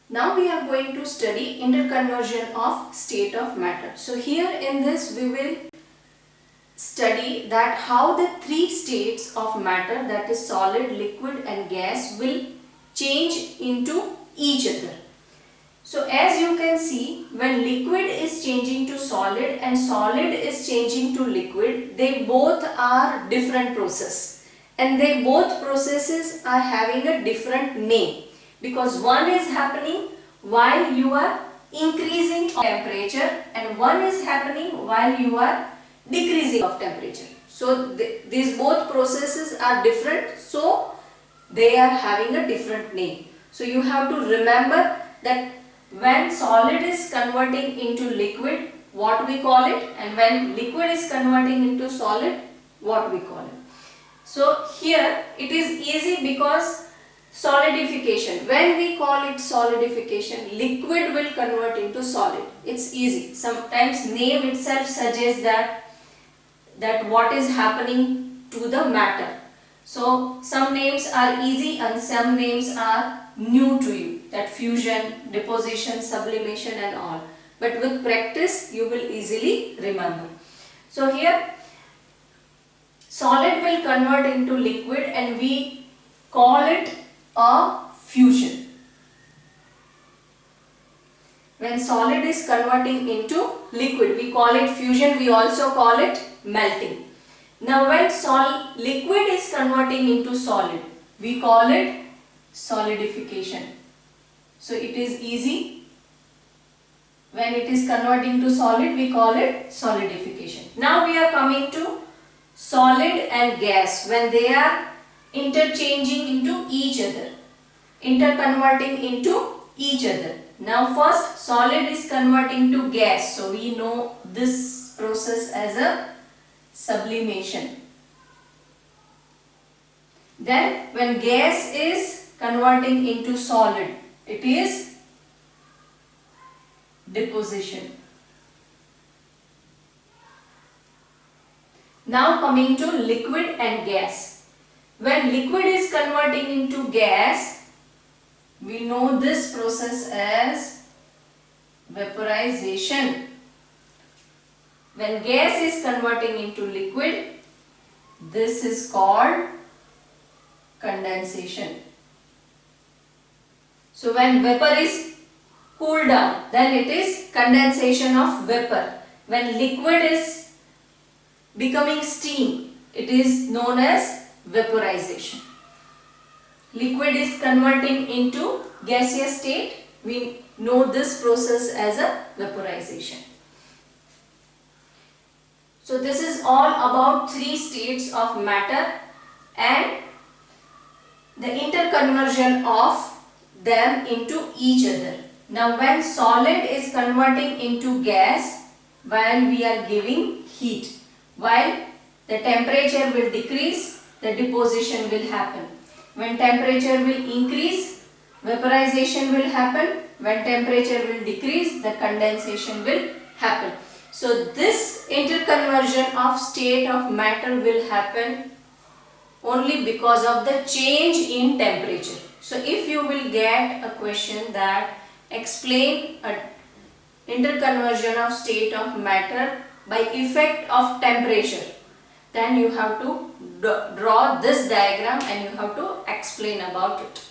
Now we are going to study interconversion of state of matter. So here in this we will study that how the three states of matter, that is solid, liquid and gas, will change into each other. So as you can see, when liquid is changing to solid and solid is changing to liquid, they both are different process and they both processes are having a different name, because one is happening while you are increasing temperature and one is happening while you are decreasing of temperature. So these both processes are different, so they are having a different name. So you have to remember that when solid is converting into liquid, what we call it, and when liquid is converting into solid, what we call it. So here it is easy because solidification, when we call it solidification, liquid will convert into solid. It's easy. Sometimes name itself suggests that what is happening to the matter. So some names are easy and some names are new to you, that fusion, deposition, sublimation and all. But with practice you will easily remember. So here solid will convert into liquid and we call it a fusion. When solid is converting into liquid, we call it fusion, we also call it melting. Now when liquid is converting into solid, we call it solidification. So it is easy. When it is converting to solid, we call it solidification. Now we are coming to solid and gas, when they are interchanging into each other, interconverting into each other. Now first solid is converting to gas, so we know this process as a sublimation. Then when gas is converting into solid, it is deposition. Now coming to liquid and gas. When liquid is converting into gas, we know this process as vaporization. When gas is converting into liquid, this is called condensation. So when vapor is cooled down, then it is condensation of vapor. When liquid is becoming steam, it is known as vaporization. Liquid is converting into gaseous state, we know this process as a vaporization. So this is all about three states of matter and the interconversion of them into each other. Now when solid is converting into gas while we are giving heat, while the temperature will decrease, the deposition will happen. When temperature will increase, vaporization will happen. When temperature will decrease, the condensation will happen. So this interconversion of state of matter will happen only because of the change in temperature. So if you will get a question that explain a interconversion of state of matter by effect of temperature, then you have to draw this diagram and you have to explain about it.